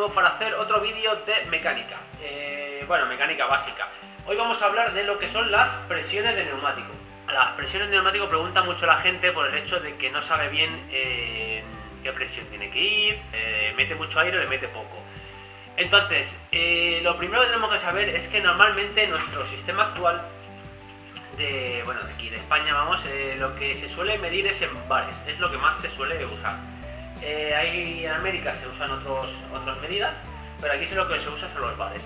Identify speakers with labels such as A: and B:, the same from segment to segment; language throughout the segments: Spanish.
A: nuevo para hacer otro vídeo de mecánica, mecánica básica. Hoy vamos a hablar de lo que son las presiones de neumático. Las presiones de neumático pregunta mucho la gente por el hecho de que no sabe bien qué presión tiene que ir, mete mucho aire o le mete poco. Entonces, lo primero que tenemos que saber es que normalmente nuestro sistema actual de aquí de España, lo que se suele medir es en bares, es lo que más se suele usar. Ahí en América se usan otras medidas, pero aquí lo que se usa son los bares.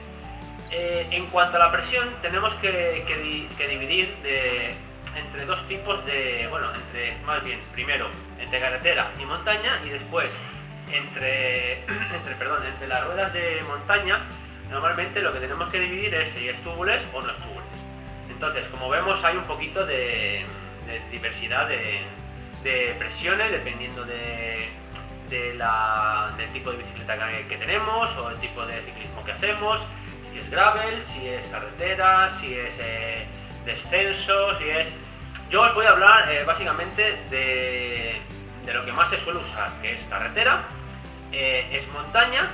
A: En cuanto a la presión, tenemos que dividir entre dos tipos primero entre carretera y montaña, y después entre las ruedas de montaña. Normalmente lo que tenemos que dividir es si es tubules o no es tubules. Entonces, como vemos, hay un poquito de diversidad de presiones dependiendo del tipo de bicicleta que tenemos o el tipo de ciclismo que hacemos, si es gravel, si es carretera, si es descenso, Yo os voy a hablar básicamente de lo que más se suele usar, que es carretera, es montaña,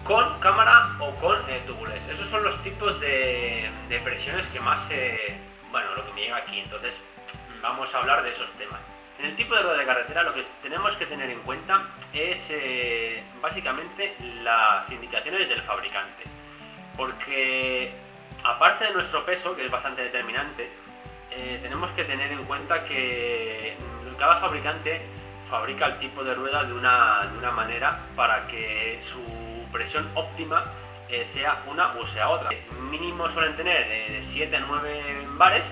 A: con cámara o con tubules. Esos son los tipos de presiones que más lo que me llega aquí. Entonces vamos a hablar de esos temas. En el tipo de rueda de carretera lo que tenemos que tener en cuenta es básicamente las indicaciones del fabricante, porque aparte de nuestro peso, que es bastante determinante, tenemos que tener en cuenta que cada fabricante fabrica el tipo de rueda de una manera para que su presión óptima sea una o sea otra. Mínimo suelen tener de 7 a 9 bares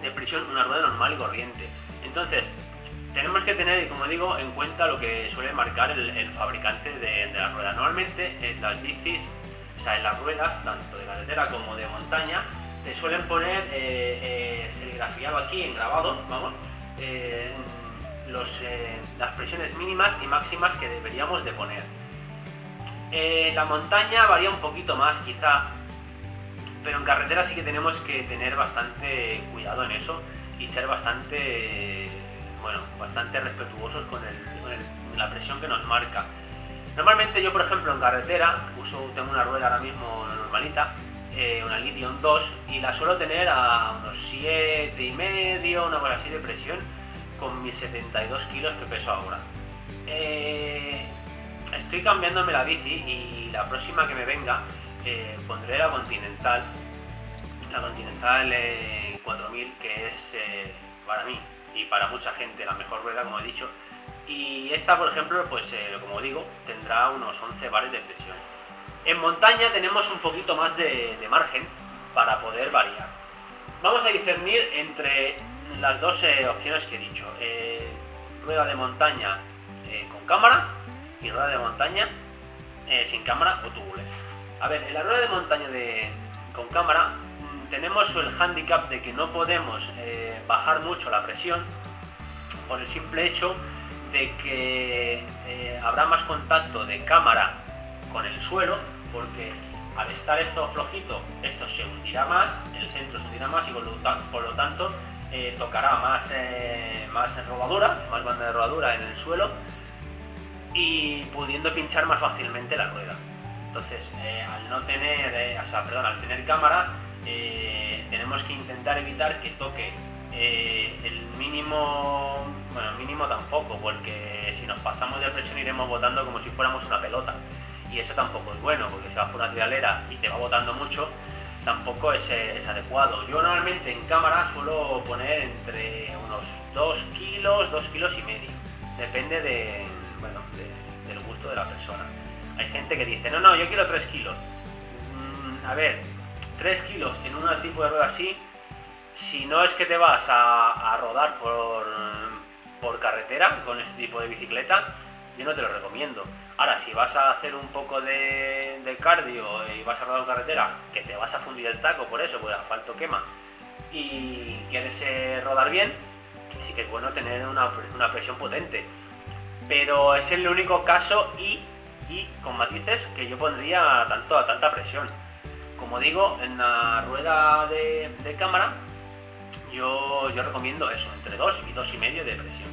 A: de presión una rueda normal y corriente. Entonces tenemos que tener, como digo, en cuenta lo que suele marcar el fabricante de la rueda. Normalmente en las bicis, en las ruedas tanto de carretera como de montaña, te suelen poner serigrafiado aquí en grabado, las presiones mínimas y máximas que deberíamos de poner. La montaña varía un poquito más quizá, pero en carretera sí que tenemos que tener bastante cuidado en eso y ser bastante respetuosos con la presión que nos marca. Normalmente yo, por ejemplo, en carretera tengo una rueda ahora mismo normalita, una Lithium 2, y la suelo tener a unos 7,5, una cosa así de presión, con mis 72 kilos que peso ahora. Estoy cambiándome la bici y la próxima que me venga pondré la Continental 4000, que es para mí y para mucha gente la mejor rueda, como he dicho. Y esta, por ejemplo, como digo, tendrá unos 11 bares de presión. En montaña tenemos un poquito más de margen para poder variar. Vamos a discernir entre las dos opciones que he dicho, rueda de montaña con cámara y rueda de montaña sin cámara o tubules. A ver, en la rueda de montaña con cámara tenemos el hándicap de que no podemos bajar mucho la presión por el simple hecho de que habrá más contacto de cámara con el suelo, porque al estar esto flojito, esto se hundirá más, el centro se hundirá más y por lo tanto tocará más rodadura, más banda de rodadura en el suelo, y pudiendo pinchar más fácilmente la rueda. Entonces, al tener cámara, tenemos que intentar evitar que toque el mínimo tampoco, porque si nos pasamos de presión iremos botando como si fuéramos una pelota, y eso tampoco es bueno, porque si vas por una trialera y te va botando mucho, tampoco es adecuado. Yo normalmente en cámara suelo poner entre unos 2 kilos, 2,5 kilos, depende del gusto de la persona. Hay gente que dice, no, yo quiero 3 kilos. A ver, 3 kilos en un tipo de rueda así, si no es que te vas a rodar por carretera con este tipo de bicicleta, yo no te lo recomiendo. Ahora, si vas a hacer un poco de cardio y vas a rodar por carretera, que te vas a fundir el taco por eso, porque el asfalto quema, y quieres rodar bien, sí que es bueno tener una presión potente. Pero es el único caso y con matices que yo pondría a tanta presión. Como digo, en la rueda de cámara yo recomiendo eso, entre 2 y 2,5 de presión.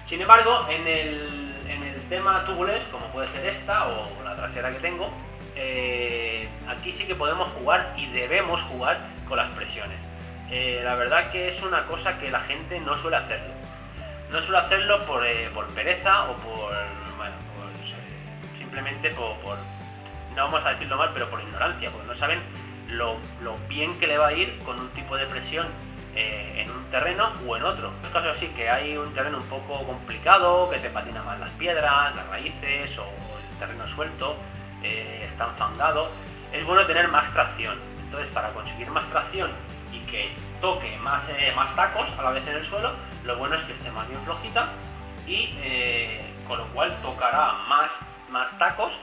A: Sin embargo, en el tema tubuless, como puede ser esta o la trasera que tengo, aquí sí que podemos jugar y debemos jugar con las presiones. La verdad que es una cosa que la gente no suele hacerlo. No suele hacerlo por pereza o simplemente por, no vamos a decirlo mal, pero por ignorancia, porque no saben lo bien que le va a ir con un tipo de presión en un terreno o en otro. En el caso así que hay un terreno un poco complicado, que te patina más las piedras, las raíces o el terreno suelto, está enfangado, es bueno tener más tracción. Entonces, para conseguir más tracción y que toque más tacos a la vez en el suelo, lo bueno es que esté más bien flojita y con lo cual tocará más tacos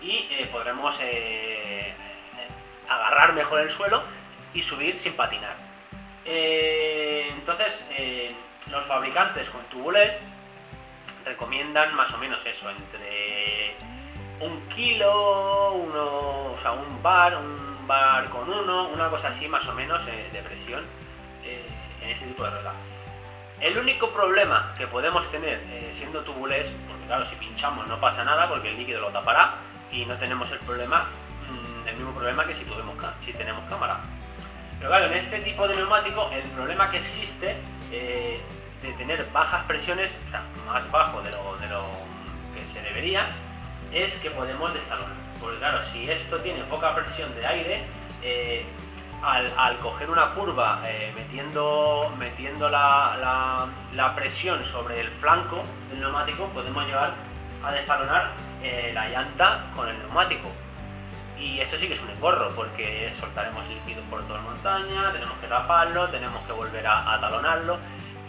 A: y podremos agarrar mejor el suelo y subir sin patinar. Entonces, los fabricantes con tubuless recomiendan más o menos eso, entre 1 kilo, un bar con una cosa así más o menos de presión en este tipo de rueda. El único problema que podemos tener siendo tubuless, porque claro, si pinchamos no pasa nada porque el líquido lo tapará y no tenemos el mismo problema que si tenemos cámara. Pero claro, en este tipo de neumático el problema que existe de tener bajas presiones, o sea, más bajo de lo que se debería, es que podemos destalonar. Porque claro, si esto tiene poca presión de aire, al coger una curva metiendo la presión sobre el flanco del neumático, podemos llevar a destalonar la llanta con el neumático. Y eso sí que es un engorro, porque soltaremos líquido por toda la montaña, tenemos que taparlo, tenemos que volver a talonarlo,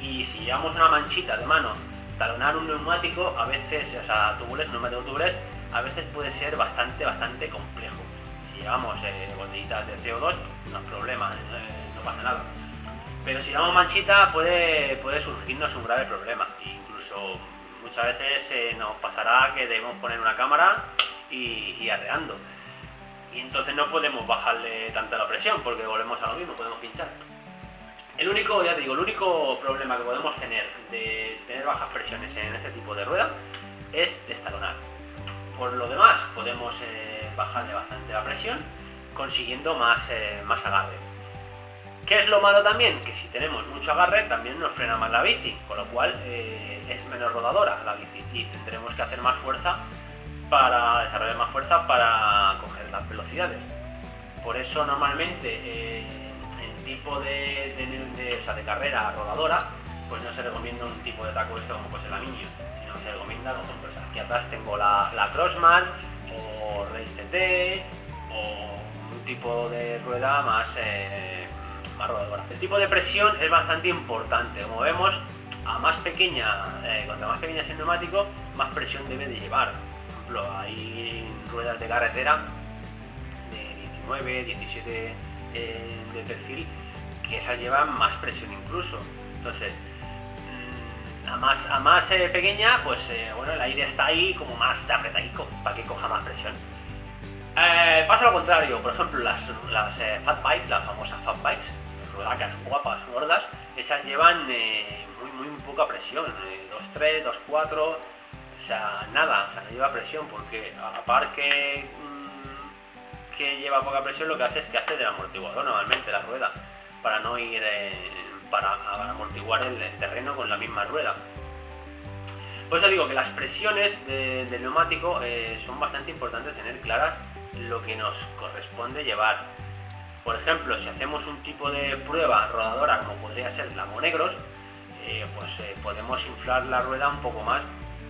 A: y si llevamos una manchita de mano, talonar un neumático a veces, o sea, neumático tubuless, a veces puede ser bastante complejo. Si llevamos botellitas de CO2, no es problema, no pasa nada. Pero si llevamos manchita puede surgirnos un grave problema. Incluso muchas veces nos pasará que debemos poner una cámara y arreando. Y entonces no podemos bajarle tanta la presión porque volvemos a lo mismo, podemos pinchar. El único problema que podemos tener de tener bajas presiones en este tipo de rueda es destalonar. Por lo demás podemos bajarle bastante la presión consiguiendo más agarre. ¿Qué es lo malo también? Que si tenemos mucho agarre también nos frena más la bici, con lo cual es menos rodadora la bici y tendremos que hacer más fuerza para desarrollar más fuerza para coger las velocidades. Por eso normalmente en tipo de carrera rodadora pues no se recomienda un tipo de taco como pues el Aminio, sino se recomienda, por ejemplo, aquí atrás tengo la Crossman o Race TT o un tipo de rueda más rodadora. El tipo de presión es bastante importante. Como vemos, cuanto más pequeña es el neumático, más presión debe de llevar. Por ejemplo, hay ruedas de carretera de 19, 17 de perfil que esas llevan más presión incluso. Entonces, a más pequeña, pues el aire está ahí como más apretadico para que coja más presión. Pasa lo contrario, por ejemplo, las fat bikes, las famosas fat bikes, ruedacas guapas, gordas, esas llevan muy poca presión, 2.3, 2.4, o sea, nada, o sea, no lleva presión, porque aparte que lleva poca presión, lo que hace es que hace del amortiguador normalmente la rueda, para no ir, para amortiguar el terreno con la misma rueda. Por eso digo que las presiones del neumático son bastante importantes tener claras lo que nos corresponde llevar. Por ejemplo, si hacemos un tipo de prueba rodadora como podría ser la Monegros, podemos inflar la rueda un poco más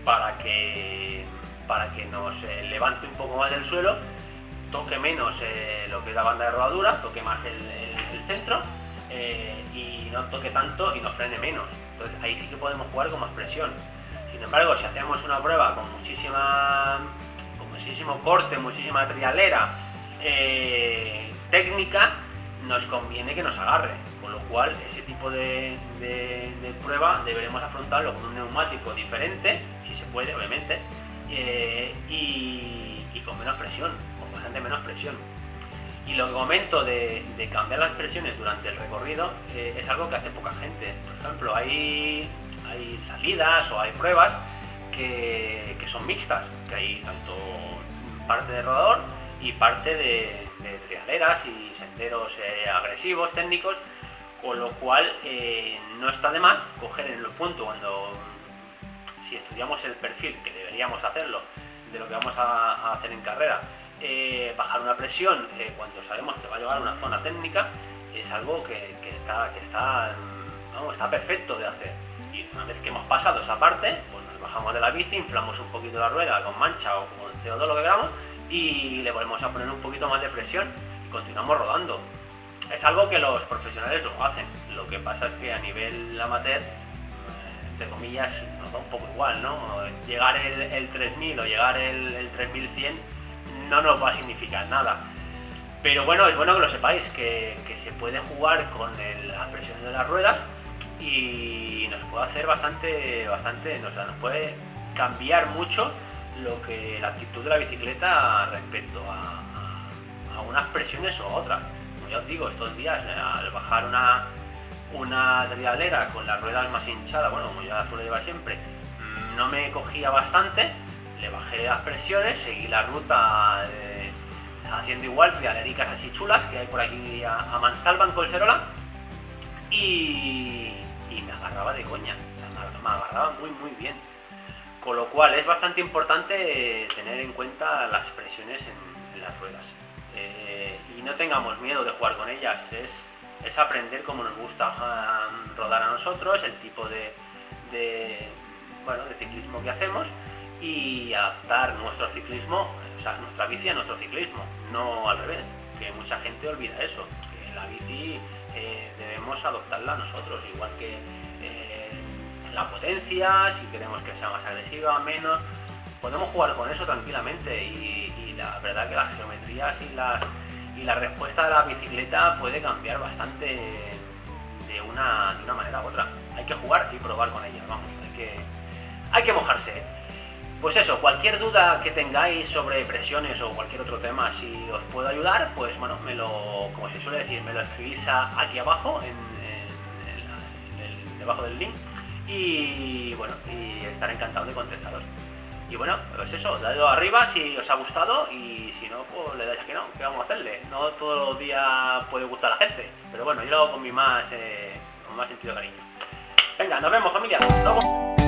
A: para que nos levante un poco más del suelo, toque menos lo que es la banda de rodadura, toque más el centro y no toque tanto y nos frene menos. Entonces ahí sí que podemos jugar con más presión. Sin embargo, si hacemos una prueba con muchísimo corte, muchísima trialera técnica, nos conviene que nos agarre, con lo cual ese tipo de prueba deberemos afrontarlo con un neumático diferente, si se puede obviamente, y con menos presión, con bastante menos presión. Y lo que comento de cambiar las presiones durante el recorrido es algo que hace poca gente. Por ejemplo, hay salidas o hay pruebas que son mixtas, que hay tanto parte de rodador y parte de trialeras y senderos agresivos, técnicos, con lo cual no está de más coger en el punto si estudiamos el perfil, que deberíamos hacerlo, de lo que vamos a hacer en carrera, bajar una presión cuando sabemos que va a llegar a una zona técnica, es algo que está perfecto de hacer. Y una vez que hemos pasado esa parte, pues nos bajamos de la bici, inflamos un poquito la rueda con mancha o con CO2, lo que queramos, y le volvemos a poner un poquito más de presión y continuamos rodando. Es algo que los profesionales lo hacen, lo que pasa es que a nivel amateur, entre comillas, nos da un poco igual, ¿no? Llegar el 3000 o llegar el 3100 no nos va a significar nada. Pero bueno, es bueno que lo sepáis, que se puede jugar con las presiones de las ruedas y nos puede hacer bastante, nos puede cambiar mucho la actitud de la bicicleta respecto a unas presiones o a otras. Como ya os digo, estos días al bajar una trialera con las ruedas más hinchadas, bueno, como ya suelo llevar siempre, no me cogía bastante, le bajé las presiones, seguí la ruta haciendo igual trialericas así chulas que hay por aquí a mansalva en Collserola y me agarraba de coña, me agarraba muy bien. Con lo cual es bastante importante tener en cuenta las presiones en las ruedas. Y no tengamos miedo de jugar con ellas, es aprender cómo nos gusta rodar a nosotros, el tipo de ciclismo que hacemos y adaptar nuestro ciclismo, o sea, nuestra bici a nuestro ciclismo, no al revés, que mucha gente olvida eso, que la bici debemos adoptarla nosotros, igual que la potencia, si queremos que sea más agresiva, menos, podemos jugar con eso tranquilamente y la verdad que las geometrías y la respuesta de la bicicleta puede cambiar bastante de una manera u otra. Hay que jugar y probar con ella, vamos, hay que mojarse, ¿eh? Pues eso, cualquier duda que tengáis sobre presiones o cualquier otro tema, si os puedo ayudar, pues bueno, como se suele decir, me lo escribís aquí abajo, debajo del link, y bueno, y estaré encantado de contestaros. Y bueno, pues eso, dadle arriba si os ha gustado y si no, pues le dais a que no, ¿qué vamos a hacerle? No todos los días puede gustar a la gente, pero bueno, yo lo hago con más sentido de cariño. Venga, nos vemos, familia. ¡Nos vemos!